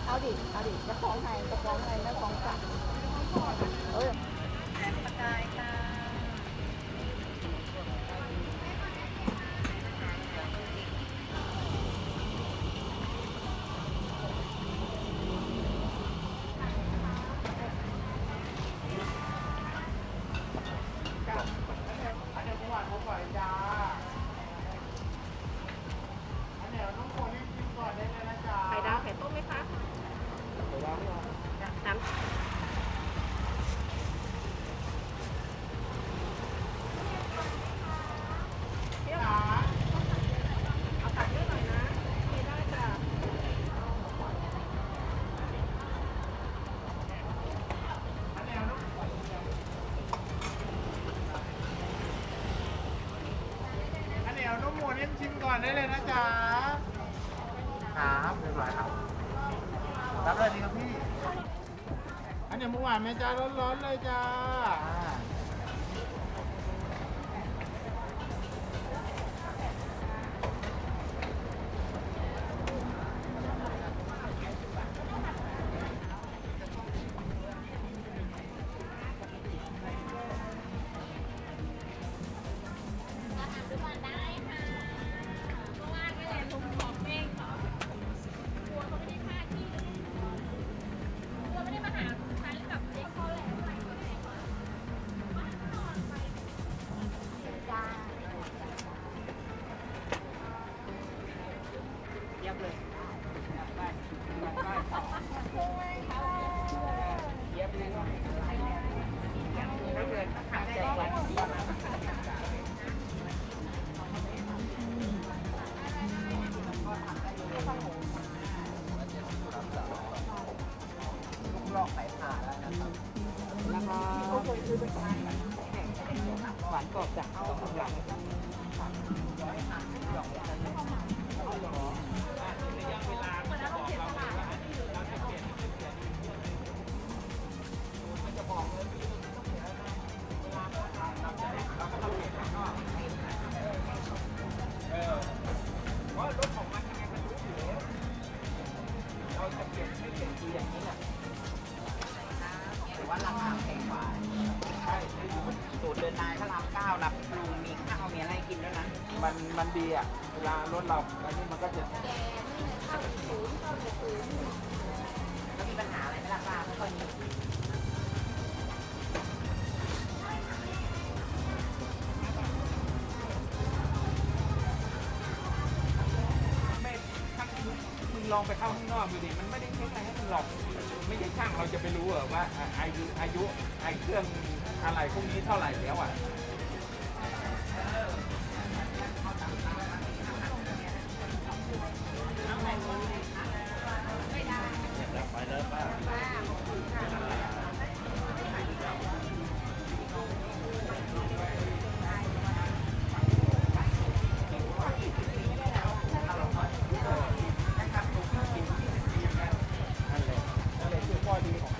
เอาดิจะฟ้องไงแล้วฟ้องกลับประกายค่ะอันนี้หวานผมก่อนจ้าอันนี้น้องโมนี่กินก่อนได้เลยนะจ๊ะไข่ดาวไข่ต้มไหมคะไข่ดาวไม่เอาน้ำเอาตัดเยอะหน่อยนะไม่ได้จ้ะอันนี้น้องอันนี้น้องโมนี่ชิมก่อนได้เลยนะจ๊ะครับเรียบร้อยครับรับเลยดีครับพี่อันนี้เมื่อวานแม่จ้าร้อนๆเลยจ้าเย็บเลยเย็บเลยไม่เกินใจวันลูกลอกสายผ่าแล้วนะครับ แล้วก็หวานกรอบจากเอาของหลังเพราะรถของมันยังไงมันรู้อยู่แล้วเราจะเปลี่ยนไม่เปลี่ยนคืออย่างนี้แหละแต่ว่าราคาแพงกว่าใช่สูตรเดินนายพระราม9รับปรุงมีข้าวมีอะไรกินแล้วนะมันดีอ่ะเวลารถเราอันนี้มันก็จะแล้วมีปัญหาอะไรไหมล่ะป้าไม่ค่อยมีมึงลองไปเข้าข้างนอกดูดิมันไม่ได้เช็คอะไรให้มึงหรอกไม่ใช่ช่างเราจะไปรู้เหรอว่าอายุไอเครื่องอะไรพวกนี้เท่าไหร่แล้วอ่ะไปเลยป้านั่นแหละคือข้อดีของ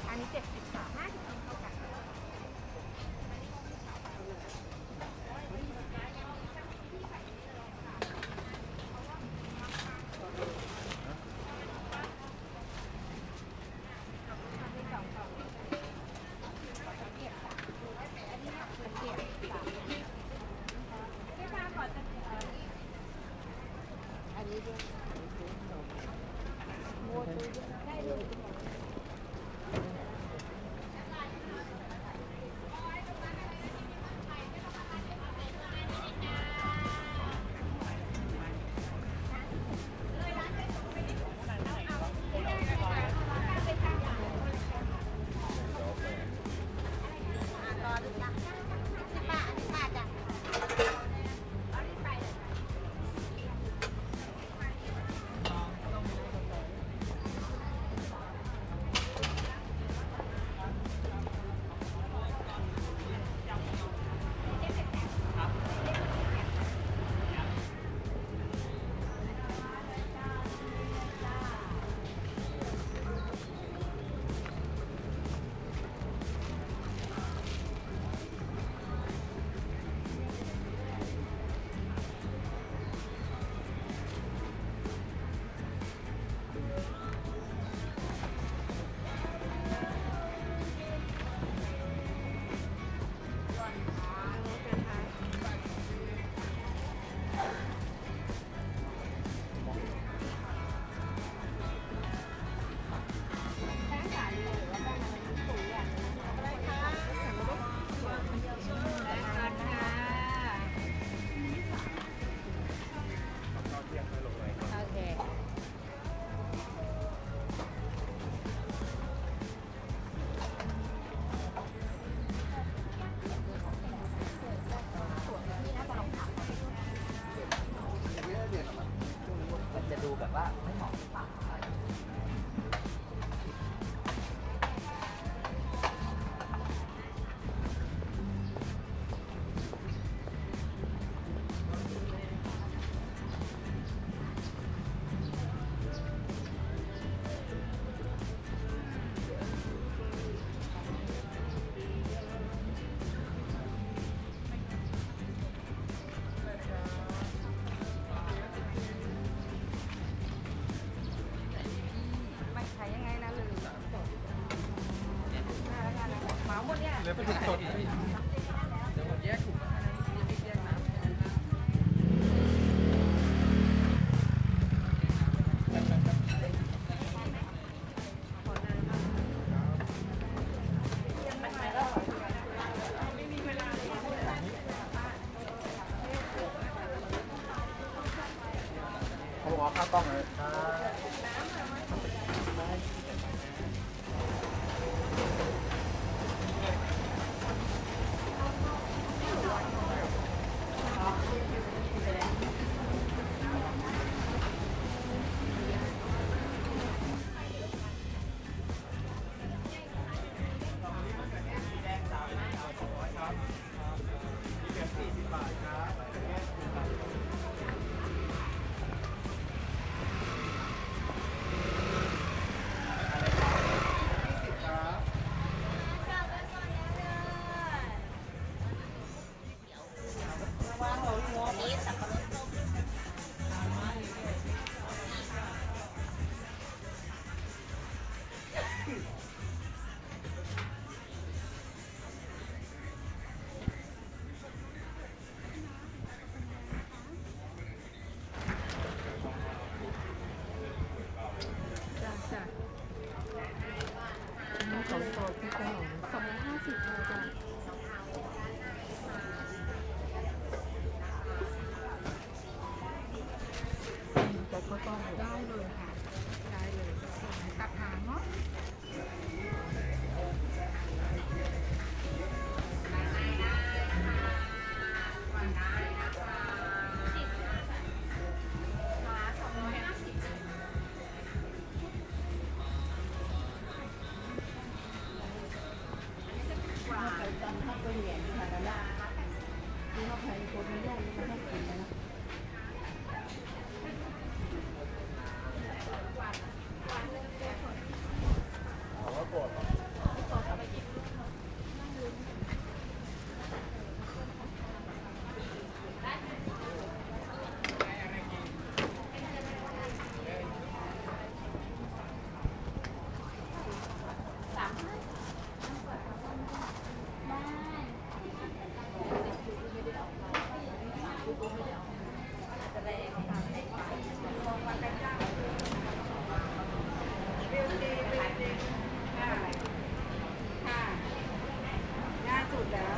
อันนี้70 ค่ะ50เท่ากันอันนี้ด้วยโมดูได้ด้วย เลยเป็นสดๆนะพี่เดี๋ยวผมแยกถุงมาให้นะยังไม่แยกน้ำให้นะเขาบอกว่าข้าวกล้องเลยได้เลยค่ะ ได้เลยตักหางเนาะง่ายสุดแล้ว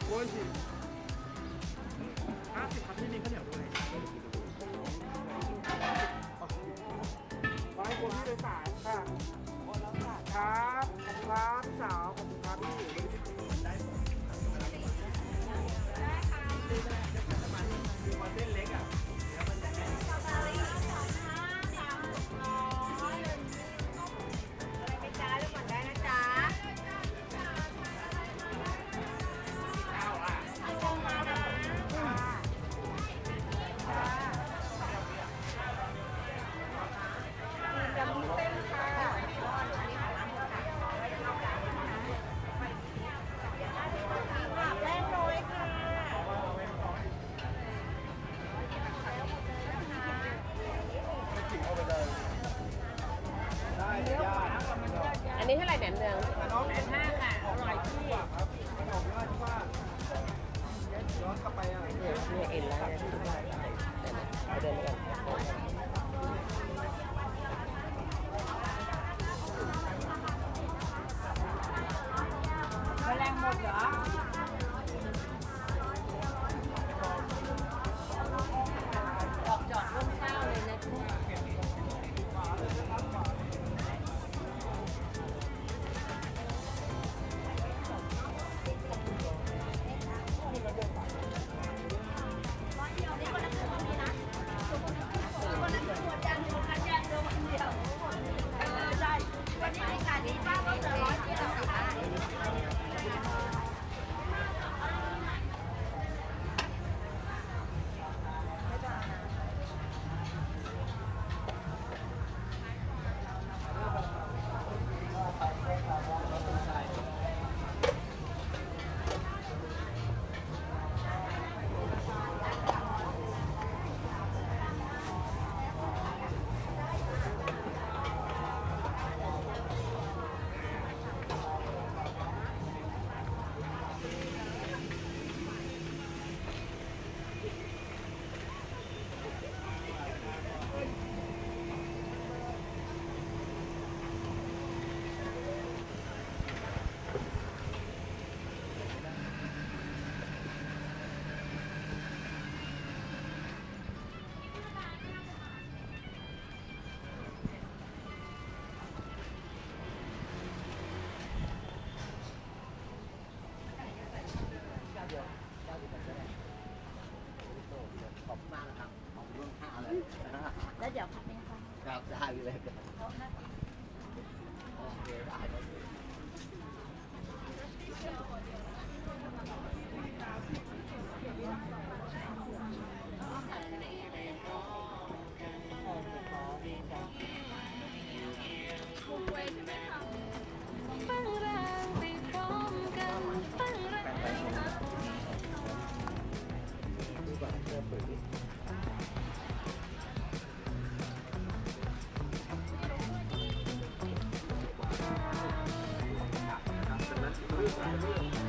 โอ้ยสิ50ครับที่นี่ข้าวเหนียวด้วยไว้คนที่โดยสารค่ะครับครับพี่สาวขอบคุณครับพี่ได้คือมาเส้นเล็กอ่ะแล้วมันจะแน่นอะไรไปจ้าเลือกก่อนได้นะจ๊ะ 9 อ่ะ นี้เท่าไหร่แหนมเนือง 85ค่ะ อร่อยที่ ย้อนกลับไปอ่ะ เนี่ยเอ็นแล้วเนี่ยที่ว่าเอาเดินไปก่อน แมลงหมดเหรอ ดอกจอกร่มเกล้าเลยนะ วันนี้โอกาสดีมากก็เหลือ100ที่เราขาย ขอบคุณมากนะครับขอบคุณล่วงหน้าเลย แล้วเดี๋ยวพักนี้ค่ะ ครับได้เลยโอเคได้เลย ฟังร่างไปพร้อมกันฟังร่าง จากนั้น